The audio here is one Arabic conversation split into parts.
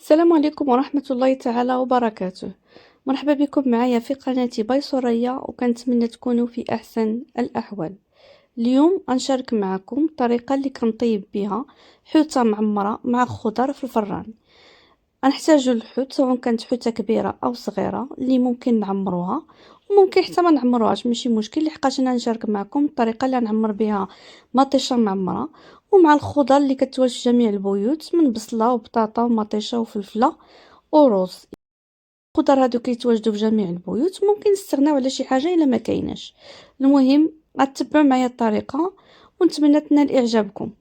السلام عليكم ورحمة الله تعالى وبركاته. مرحبا بكم معايا في قناتي باي سوريا، وكنتمنى تكونوا في أحسن الأحوال. اليوم غنشارك معكم الطريقة اللي كنطيب بها حوتة معمرة مع خضر في الفران. غنحتاجو الحوت سواء كانت حوتة كبيرة أو صغيرة اللي ممكن نعمروها، وممكن حتى ما نعمروهاش ماشي مشكل، لحقاش انا نشارك معكم الطريقة اللي نعمر بها مطيشة معمرة ومع الخضر اللي كتواجد في جميع البيوت من بصلة وبطاطا ومطيشة وفلفلة وروز. الخضر هادو كيتواجدوا في جميع البيوت، ممكن نستغناو على شي حاجة الا ما كايناش. المهم غتبعوا معايا الطريقة ونتمنى تنال اعجابكم.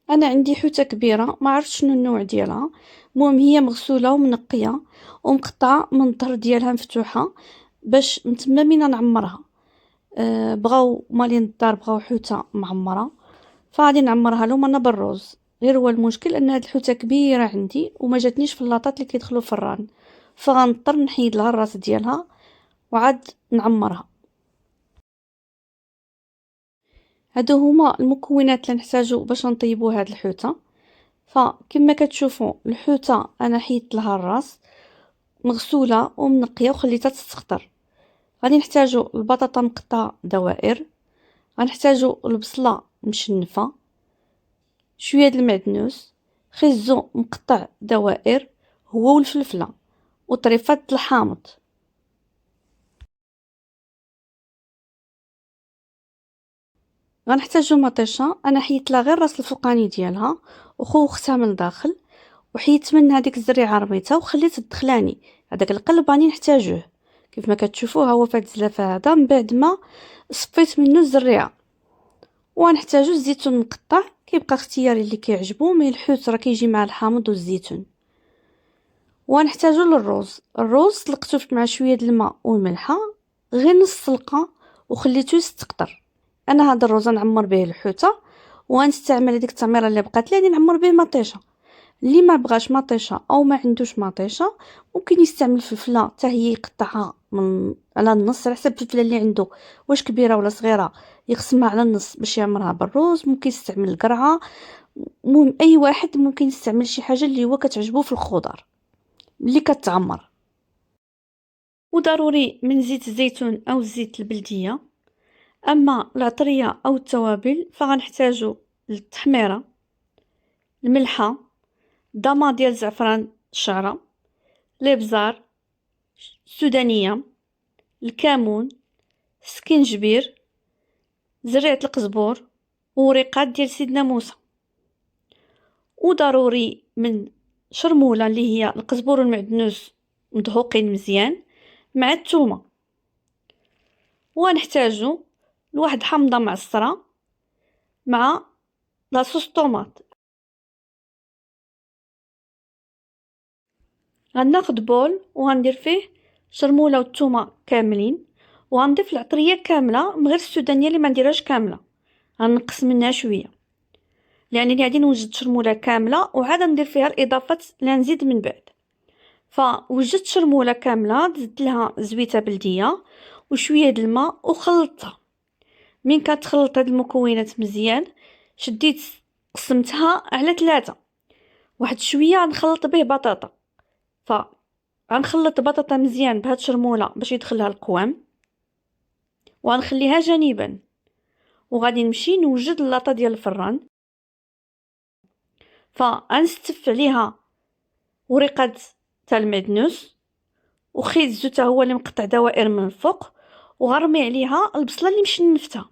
انا عندي حوته كبيره، ما عرفتش شنو النوع ديالها. المهم هي مغسوله ومنقيه ومقطعه من الظهر ديالها مفتوحه باش نتما من نعمرها. بغاو مالين الدار بغاو حوته معمره فغادي نعمرها لهم انا بالروز. غير هو المشكل ان هاد الحوته كبيره عندي وما جاتنيش في اللاطات اللي كيدخلوا في الران، فغنضطر نحيد لها الراس ديالها وعاد نعمرها. هادو هما المكونات اللي نحتاجو باش نطيبوا هاد الحوته. فكما كتشوفوا الحوته انا حيدت لها الراس مغسوله ومنقيه وخليتها تستخضر. غادي نحتاجو البطاطا مقطعه دوائر، غنحتاجو البصله مشنفه، شويه د المعدنوس، خيزو مقطع دوائر هو والفلفله، وطريفات الحامض. غنحتاجو مطيشه انا حيدت لها غير الراس الفوقاني ديالها وخوختها من الداخل، وحيدت من هذيك الزريعه رميتها وخليت الدخلاني. هذاك القلب راني نحتاجوه كيف ما كتشوفوا ها هو في هذا الزلافه هذا من بعد ما صفيت منه الزريعه. ونحتاجو الزيتون مقطع، كيبقى اختياري اللي كيعجبو، مي الحوت راه كيجي مع الحامض والزيتون. ونحتاجو الروز سلقته مع شويه د الماء والملحه غير نص سلقه وخليته يستقطر. انا هذا الروز نعمر به الحوته، ونستعمل هذيك التعميره اللي بقات لي غادي نعمر به مطيشه. اللي ما بغاش مطيشه او ما عندوش مطيشه ممكن يستعمل فلفله حتى هي يقطعها من على النص على حسب الفلفله اللي عنده، واش كبيره ولا صغيره يقسمها على النص باش يعمرها بالروز. ممكن يستعمل القرعه، المهم اي واحد ممكن يستعمل شي حاجه اللي هو كتعجبه في الخضر اللي كتعمر. وضروري من زيت الزيتون او الزيت البلديه. اما العطريه او التوابل فغنحتاجو التحميره، الملحه، ضما ديال زعفران الشعره، الابزار السودانيه، الكمون، السكينجبير، زريعه القزبور، ووريقات ديال سيدنا موسى. وضروري من شرموله اللي هي القزبور والمعدنوس مدهوقين مزيان مع الثومه. ونحتاجو لواحد حامضه معصره مع لاصوص طوماط. غناخد بول وغندير فيه شرموله والثومه كاملين، وغنضيف العطريه كامله من غير السودانيه اللي ما نديرهاش كامله، غنقص منها شويه لانني غادي نوجد شرموله كامله وعاد ندير فيها الاضافات اللي نزيد من بعد. فوجدت شرموله كامله، زدت لها زويته بلديه وشويه د الماء وخلطتها. من كتخلط هاد المكونات مزيان شديت قسمتها على 3. واحد شويه غنخلط به بطاطا، غنخلط بطاطا مزيان بهاد الشرموله باش يدخلها القوام، وغنخليها جانبا. وغادي نمشي نوجد اللاطه ديال الفران، فغنستف عليها وريقات تاع المعدنوس وخيزو حتى هو اللي مقطع دوائر من الفوق، وغرمي عليها البصله اللي مشنفتها.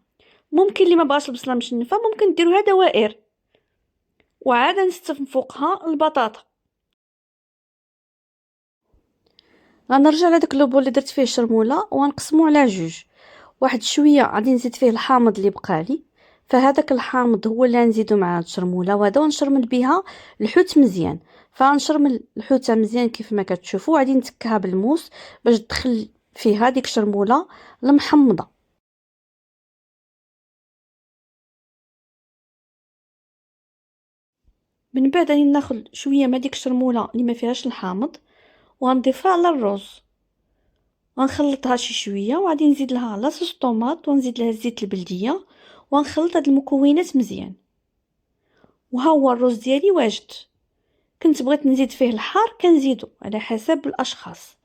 ممكن اللي ما بغاش البصله مشنفه ممكن ديروها دوائر، وعاد نستف من فوقها البطاطا. غنرجع لهداك لوبول اللي درت فيه الشرموله وغنقسمو على 2. واحد شويه غادي نزيد فيه الحامض اللي بقالي، فهذاك الحامض هو اللي غنزيدو مع الشرموله، وهذا ونشرمل بها الحوت مزيان. فغنشرمل الحوته مزيان كيف ما كتشوفوا، غادي نتكها بالموس باش تدخل فيها ديك الشرموله المحمضه. من بعد غادي ناخذ شويه من ديك الشرموله اللي ما فيهاش الحامض وغنضيفها على الروز، غنخلطها شي شويه وغادي نزيد لها لاصوص طوماط ونزيد لها الزيت البلديه، وغنخلط هاد المكونات مزيان. وها هو الرز ديالي واجد. كنت بغيت نزيد فيه الحار كنزيدو على حسب الاشخاص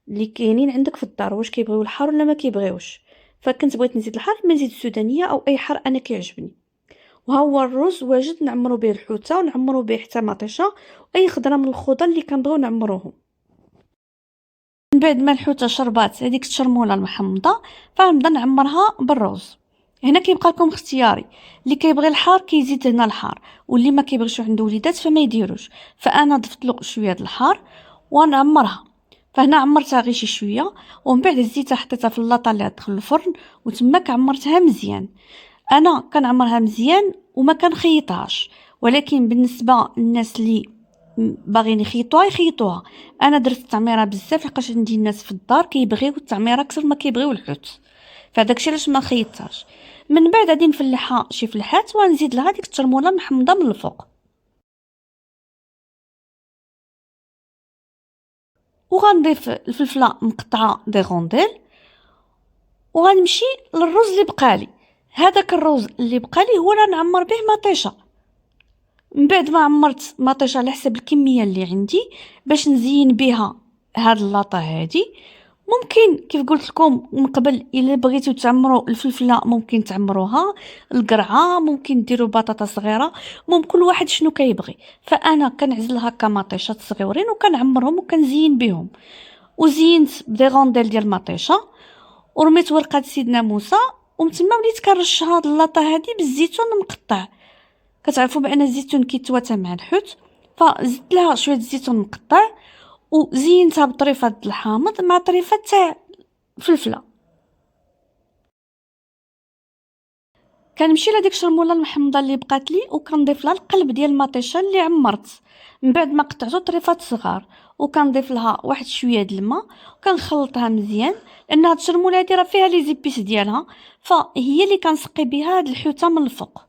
اللي كاينين عندك في الدار، واش كيبغيو الحار ولا ما كيبغيوش. فكنت بغيت نزيد الحار ما نزيد السودانيه او اي حار انا كيعجبني. وها هو الرز واجد، نعمرو به الحوته ونعمرو به حتى مطيشه واي خضره من الخضر اللي كنبغيو نعمروهم. من بعد ما الحوته شربات هذيك الشرموله المحمضه فنبدا نعمرها بالرز. هنا كيبقى لكم اختياري، اللي كيبغي الحار كيزيد هنا الحار، واللي ما كيبغيش عنده وليدات فما يديروش. فانا ضفت له شويه د الحار ونعمرها. فهنا عمرتها غير شي شويه، ومن بعد زيتها حطيتها في اللاطه اللي غتدخل الفرن، وتماك عمرتها مزيان. انا كنعمرها مزيان وما كنخيطهاش، ولكن بالنسبه للناس اللي باغيين يخيطوها انا درت التعميره بزاف، لحقاش عندي الناس في الدار كيبغيو التعميره اكثر ما كيبغيو الحوت، فداكشي علاش ما خيطتهاش. من بعد غادي نفلحها شي فلحات ونزيد لها ديك الترموله المحمضه من الفوق، وغنضيف الفلفله مقطعه دي غونديل، وغنمشي للرز اللي بقالي. هذاك الرز اللي بقالي هو اللي نعمر به مطيشه. من بعد ما عمرت مطيشه على حسب الكميه اللي عندي باش نزين بها هاد اللاطه هادي. ممكن كيف قلت لكم من قبل الا بغيتو تعمروا الفلفله ممكن تعمروها، القرعه ممكن ديروا بطاطا صغيره، ممكن كل واحد شنو كيبغي. فانا كنعزل هكا مطيشات صغيورين وكنعمرهم وكنزين بهم. وزينت بدي غونديل ديال المطيشه، ورميت ورقه سيدنا موسى، ومن تما وليت كنرش هاد اللاطه هادي بالزيتون مقطع. كتعرفوا بان الزيتون كيتواتى مع الحوت، فزدت لها شويه الزيتون مقطع وزينتها بطريفه الحامض مع طريفه تاع فلفله. كنمشي لهاديك الشرموله المحمضه اللي بقات لي وكنضيف لها القلب ديال المطيشه اللي عمرت من بعد ما قطعته طريفات صغار، وكنضيف لها واحد شويه د الماء وكنخلطها مزيان، لان هاد الشرموله هادي راه فيها لي زيبيس ديالها، فهي اللي كنسقي بها هاد الحوته من الفوق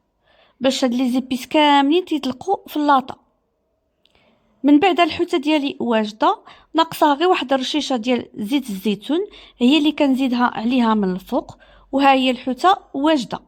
باش هاد لي زيبيس كاملين تيطلقوا في اللاطه. من بعد الحوته ديالي واجده، ناقصها غير واحد الرشيشه ديال زيت الزيتون هي اللي كنزيدها عليها من الفوق، وها هي الحوته واجده.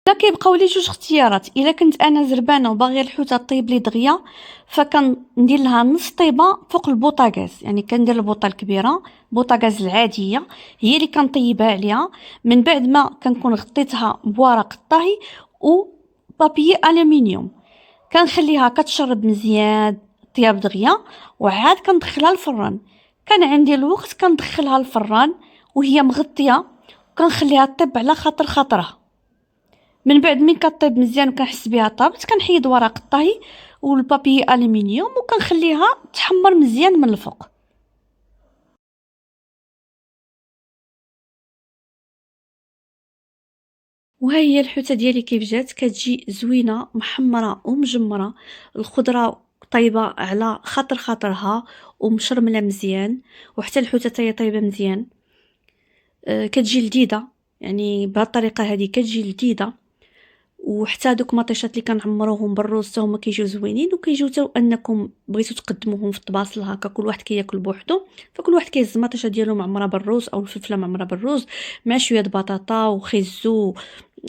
لا كيبقاو لي جوج اختيارات. الا كنت انا زربانه وباغيه الحوته طيب لي دغيا فكندير لها نص طيبه فوق البوطاغاز، يعني كندير البوطه الكبيره البوطاغاز العاديه هي اللي كنطيبها عليها. من بعد ما كنكون غطيتها بورق الطهي و بابي الومنيوم، كنخليها كتشرب مزيان طياب دغيا، وعاد كندخلها الفران. كان عندي الوقت كندخلها الفران وهي مغطيه، وكنخليها طيب على خاطر خاطرها. من بعد من كطيب مزيان وكنحس بها طابت كنحيد ورق الطهي والبابي الومنيوم وكنخليها تحمر مزيان من الفوق. وها هي الحوته ديالي كيف جات، كتجي زوينه محمره ومجمره، الخضره طيبه على خاطرها ومشرمله مزيان، وحتى الحوته تاهي طيبه مزيان. كتجي لذيذه، يعني بهذه الطريقه هذه كتجي لذيذه. وحتى دوك مطيشات اللي كنعمروهم بالروز حتى هما كيجيو زوينين، وكيجيو حتى انكم بغيتو تقدموهم في الطباصل هكا كل واحد كياكل بوحدو، فكل واحد كيهز المطيشه ديالو معمره بالروز او الفلفله معمره بالروز مع شويه د بطاطا وخيزو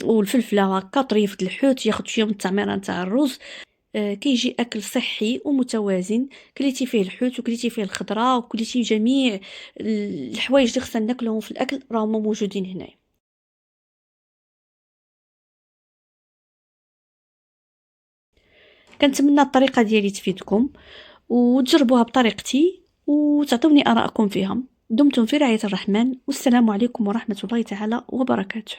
والفلفله هكا طريفه الحوت، ياخذ شويه من التعميره نتاع الرز. كيجي اكل صحي ومتوازن، كليتي فيه الحوت وكليتي فيه الخضره وكليتي جميع الحوايج اللي خصنا ناكلهم في الاكل راهم موجودين هنايا. كنتمنى الطريقه ديالي تفيدكم وتجربوها بطريقتي وتعطوني آراءكم فيها. دمتم في رعاية الرحمن، والسلام عليكم ورحمة الله تعالى وبركاته.